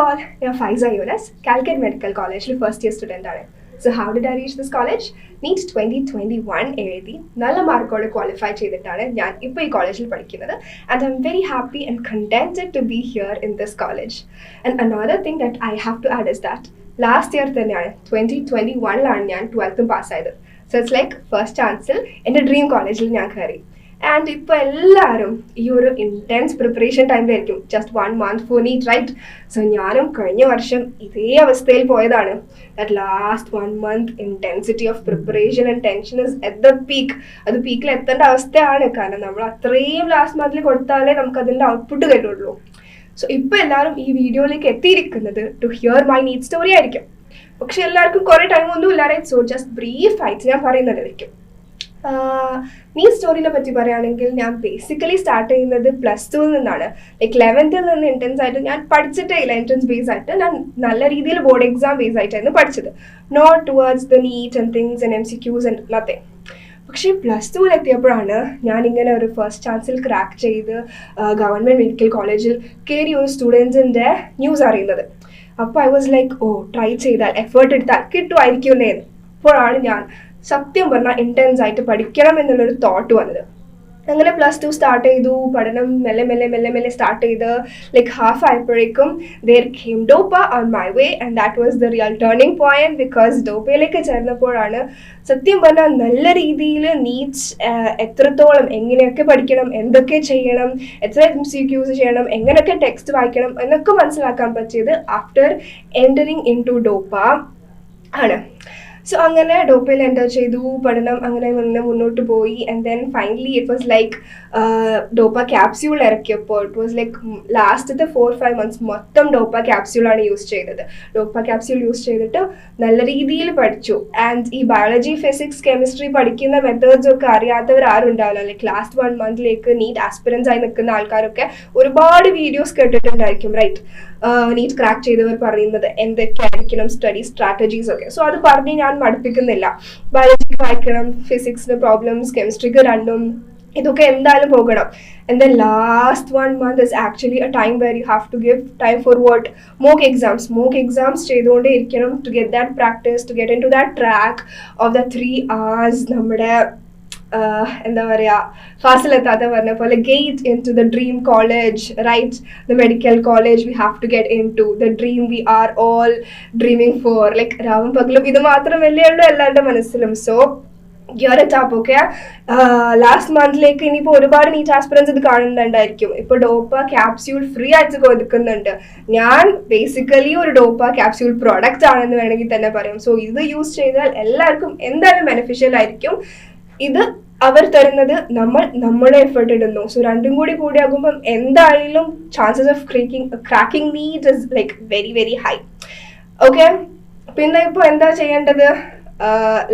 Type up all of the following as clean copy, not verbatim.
all, I'm Faiza Yoonus, Calicut Medical College first year student. So how did I reach this college? NEET 2021 എഴുതി നല്ല മാർക്കോടെ qualify ചെയ്തിട്ടാണ് ഞാൻ ഇപ്പോൾ ഈ കോളേജിൽ പഠിക്കുന്നത്. And I'm very happy and contented to be here in this college. And another thing that I have to add is that last year തന്നെയാണ് 2021ലാണ് ഞാൻ 12th പാസ്സായത്. So it's like first chanceൽ എൻ്റെ ഡ്രീം കോളേജിൽ ഞാൻ കയറി. And ഇപ്പോൾ എല്ലാവരും ഈ ഒരു ഇൻറ്റൻസ് പ്രിപ്പറേഷൻ ടൈമിലായിരിക്കും, just 1 month for NEET, right? So ഞാനും കഴിഞ്ഞ വർഷം ഇതേ അവസ്ഥയിൽ പോയതാണ്. That last 1 month intensity of preparation and tension is at the peak. അത് പീക്കിൽ എത്തേണ്ട അവസ്ഥയാണ്, കാരണം നമ്മൾ അത്രയും ലാസ്റ്റ് മന്തിൽ കൊടുത്താലേ നമുക്ക് അതിൻ്റെ ഔട്ട്പുട്ട് കിട്ടുള്ളൂ. സോ ഇപ്പോൾ എല്ലാവരും ഈ വീഡിയോയിലേക്ക് എത്തിയിരിക്കുന്നത് to hear my NEET story ആയിരിക്കും. പക്ഷെ എല്ലാവർക്കും കുറേ ടൈമൊന്നും ഇല്ലാതെ, സോ ജസ്റ്റ് ബ്രീഫായിട്ട് ഞാൻ പറയുന്നതായിരിക്കും. നീറ്റ് സ്റ്റോറിനെ പറ്റി പറയുകയാണെങ്കിൽ ഞാൻ ബേസിക്കലി സ്റ്റാർട്ട് ചെയ്യുന്നത് +2 നിന്നാണ്. ലൈക്ക് 11th നിന്ന് ഇൻറ്റൻസ് ആയിട്ട് ഞാൻ പഠിച്ചിട്ടേ ഇല്ല. എൻട്രൻസ് ബേസ് ആയിട്ട് ഞാൻ നല്ല രീതിയിൽ ബോർഡ് എക്സാം ബേസ് ആയിട്ടായിരുന്നു പഠിച്ചത്, not towards the NEET and things and MCQs and nothing. പക്ഷേ +2 എത്തിയപ്പോഴാണ് ഞാനിങ്ങനെ ഒരു ഫസ്റ്റ് ചാൻസിൽ ക്രാക്ക് ചെയ്ത് ഗവൺമെൻറ് മെഡിക്കൽ കോളേജിൽ കയറി ഒരു സ്റ്റുഡൻസിൻ്റെ ന്യൂസ് അറിയുന്നത്. അപ്പോൾ I was like, oh try ചെയ്താൽ എഫേർട്ട് എടുത്താൽ കിട്ടുമായിരിക്കുമല്ലേ. അപ്പോഴാണ് ഞാൻ സത്യം പറഞ്ഞാൽ ഇൻറ്റൻസ് ആയിട്ട് പഠിക്കണം എന്നുള്ളൊരു തോട്ട് വന്നത്. അങ്ങനെ +2 സ്റ്റാർട്ട് ചെയ്തു, പഠനം മെല്ലെ മെല്ലെ മെല്ലെ മെല്ലെ സ്റ്റാർട്ട് ചെയ്ത് ലൈക്ക് ഹാഫ് ആയപ്പോഴേക്കും there came Dopa on my way, and that was the real turning point, because ഡോപ്പയിലേക്ക് ചേർന്നപ്പോഴാണ് സത്യം പറഞ്ഞാൽ നല്ല രീതിയിൽ നീറ്റ്സ് എത്രത്തോളം എങ്ങനെയൊക്കെ പഠിക്കണം, എന്തൊക്കെ ചെയ്യണം, എത്ര MCQs ചെയ്യണം, എങ്ങനെയൊക്കെ ടെക്സ്റ്റ് വായിക്കണം എന്നൊക്കെ മനസ്സിലാക്കാൻ പറ്റിയത് ആഫ്റ്റർ എൻറ്ററിങ് ഇൻ ടു ഡോപ്പ ആണ്. സോ അങ്ങനെ ഡോപ്പയിൽ എൻ്റർ ചെയ്തു, പഠനം അങ്ങനെ മുന്നോട്ട് പോയി. And then finally it was like DOPA capsule ഇറക്കിയപ്പോൾ ഇറ്റ് വാസ് ലൈക്ക് ലാസ്റ്റത്തെ 4-5 months മൊത്തം ഡോപ്പ ക്യാപ്സ്യൂളാണ് യൂസ് ചെയ്തത്. ഡോപ്പ ക്യാപ്സ്യൂൾ യൂസ് ചെയ്തിട്ട് നല്ല രീതിയിൽ പഠിച്ചു. ആൻഡ് ഈ ബയോളജി, ഫിസിക്സ്, കെമിസ്ട്രി പഠിക്കുന്ന മെത്തേഡ്സ് ഒക്കെ അറിയാത്തവർ ആരും ഉണ്ടാവില്ല. ലൈക്ക് ലാസ്റ്റ് 1 monthലേക്ക് നീറ്റ് ആസ്പിറൻസ് ആയി നിൽക്കുന്ന ആൾക്കാരൊക്കെ ഒരുപാട് വീഡിയോസ് കേട്ടിട്ടുണ്ടായിരിക്കും, റൈറ്റ്? നീറ്റ് ക്രാക്ക് ചെയ്തവർ പറയുന്നത് എന്തൊക്കെയായിരിക്കണം സ്റ്റഡി സ്ട്രാറ്റജീസ് ഒക്കെ. സോ അത് പറഞ്ഞ് ഞാൻ മടുപ്പിക്കുന്നില്ല. ബയോളജിക്ക് വായിക്കണം, ഫിസിക്സിന് പ്രോബ്ലംസ്, കെമിസ്ട്രിക്ക് രണ്ടും, ഇതൊക്കെ എന്തായാലും പോകണം. And the last 1 month is actually a time where you have to give time for what? Mock exams ചെയ്തുകൊണ്ടേ ഇരിക്കണം, to get that practice, to get into that track of the 3 hours. നമ്മുടെ എന്താ പറയുക, ഫാസിലെത്താത്ത പറഞ്ഞ പോലെ get in to the dream college, right? The medical college we have to get in to the dream we are all dreaming for. Like രാവും പകലും ഇത് മാത്രമല്ലേ ഉള്ളൂ എല്ലാവരുടെ മനസ്സിലും. So gear it up, okay? Last മന്തിലേക്ക് ഇനിയിപ്പോൾ ഒരുപാട് നീറ്റ് ആസ്പിറൻസ് ഇത് കാണുന്നുണ്ടായിരിക്കും. ഇപ്പോൾ ഡോപ്പ ക്യാപ്സ്യൂൾ ഫ്രീ ആയിട്ട് കൊടുക്കുന്നുണ്ട്. ഞാൻ ബേസിക്കലി ഒരു ഡോപ്പ ക്യാപ്സ്യൂൾ പ്രോഡക്റ്റ് ആണെന്ന് വേണമെങ്കിൽ തന്നെ പറയാം. സോ ഇത് യൂസ് ചെയ്താൽ എല്ലാവർക്കും എന്തായാലും ബെനിഫിഷ്യൽ ആയിരിക്കും. ഇത് അവർ തരുന്നത്, നമ്മുടെ എഫേർട്ട് ഇടുന്നു. സോ രണ്ടും കൂടി ആകുമ്പം എന്തായാലും chances of cracking NEET is like very very high, okay? പിന്നെ ഇപ്പോൾ എന്താ ചെയ്യേണ്ടത്?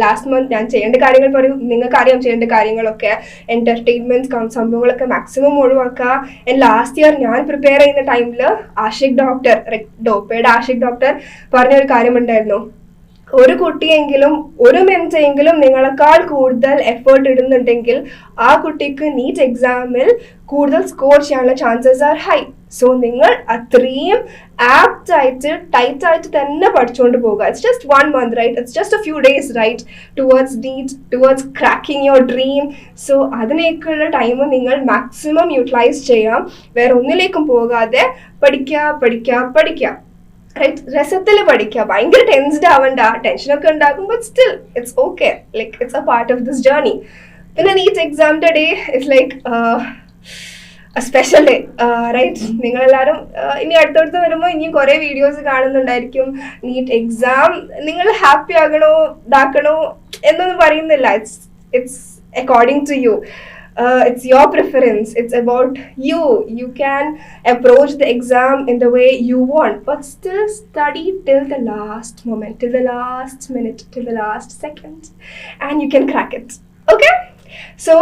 ലാസ്റ്റ് മന്ത് ഞാൻ ചെയ്യേണ്ട കാര്യങ്ങൾ പറയും. നിങ്ങൾക്കറിയാം ചെയ്യേണ്ട കാര്യങ്ങളൊക്കെ. എൻ്റർടൈൻമെൻറ്റ് സംഭവങ്ങളൊക്കെ മാക്സിമം ഒഴിവാക്കുക. ആൻഡ് ലാസ്റ്റ് ഇയർ ഞാൻ പ്രിപ്പയർ ചെയ്യുന്ന ടൈമിൽ ഡോപ്പയുടെ ആഷിക് ഡോക്ടർ പറഞ്ഞൊരു കാര്യമുണ്ടായിരുന്നു, ഒരു കുട്ടിയെങ്കിലും ഒരു മെൻസെങ്കിലും നിങ്ങളെക്കാൾ കൂടുതൽ എഫേർട്ട് ഇടുന്നുണ്ടെങ്കിൽ ആ കുട്ടിക്ക് നീറ്റ് എക്സാമിൽ കൂടുതൽ സ്കോർ ചെയ്യാനുള്ള ചാൻസസ് ആർ ഹൈ. സോ നിങ്ങൾ അത്രയും ആപ്റ്റ് ആയിട്ട് ടൈറ്റ് ആയിട്ട് തന്നെ പഠിച്ചുകൊണ്ട് പോകുക. It's just 1 month, right? It's just a few days, right? Towards NEET, towards cracking your dream. So അതിനേക്കുള്ള ടൈം നിങ്ങൾ മാക്സിമം യൂട്ടിലൈസ് ചെയ്യാം. വേറെ ഒന്നിലേക്കും പോകാതെ പഠിക്കുക. റൈറ്റ്? രസത്തിൽ പഠിക്കുക, ഭയങ്കര ടെൻസ്ഡ് ആവണ്ട. ടെൻഷനൊക്കെ ഉണ്ടാകും, but still it's okay. Like it's a part of this journey. പിന്നെ നീറ്റ് എക്സാമിൻ്റെ day it's like special day, right? നിങ്ങളെല്ലാവരും ഇനി അടുത്തടുത്ത് വരുമ്പോൾ ഇനിയും കുറേ വീഡിയോസ് കാണുന്നുണ്ടായിരിക്കും. നീറ്റ് എക്സാം നിങ്ങൾ ഹാപ്പി ആകണോ ഇതാക്കണോ എന്നൊന്നും പറയുന്നില്ല. It's according to you. It's your preference. It's about you. You can approach the exam in the way you want, but still study till the last moment, till the last minute, till the last second, and you can crack it. Okay? So,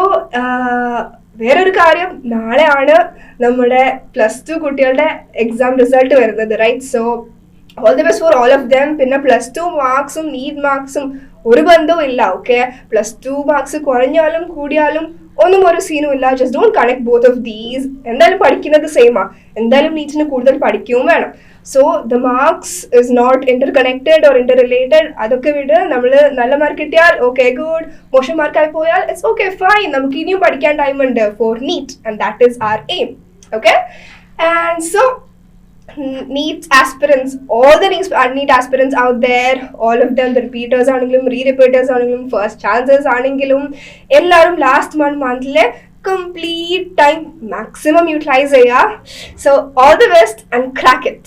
വേറൊരു കാര്യം, നാളെയാണ് നമ്മുടെ +2 കുട്ടികളുടെ exam result വരുന്നത്, right? So all the best for all of them. പിന്നെ +2 മാർക്സും NEET മാർക്സും ഒരു ബന്ധവും ഇല്ല, ഓക്കെ? +2 മാർക്സ് കുറഞ്ഞാലും കൂടിയാലും ഒന്നും ഒരു സീനും ഇല്ല. Just don't connect both of these. എന്തായാലും പഠിക്കുന്നത് സെയിമാ, എന്തായാലും നീറ്റിന് കൂടുതൽ പഠിക്കുകയും വേണം. So the marks is not interconnected or interrelated. അതൊക്കെ വിട്. നമ്മൾ നല്ല മാർക്ക് കിട്ടിയാൽ ഓക്കെ ഗുഡ്, മോശം മാർക്കായി പോയാൽ ഇറ്റ്സ് ഓക്കെ ഫൈൻ, നമുക്ക് ഇനിയും പഠിക്കാൻ ടൈം ഉണ്ട് for NEET, and that is our aim. Okay, and so NEET aspirants, all the NEET aspirants out there, all of them, the repeaters ആണെങ്കിലും re-repeaters ആണെങ്കിലും first chances ആണെങ്കിലും എല്ലാവരും last മന്തിലെ complete time maximum utilize ചെയ്യുക. So all the best and crack it.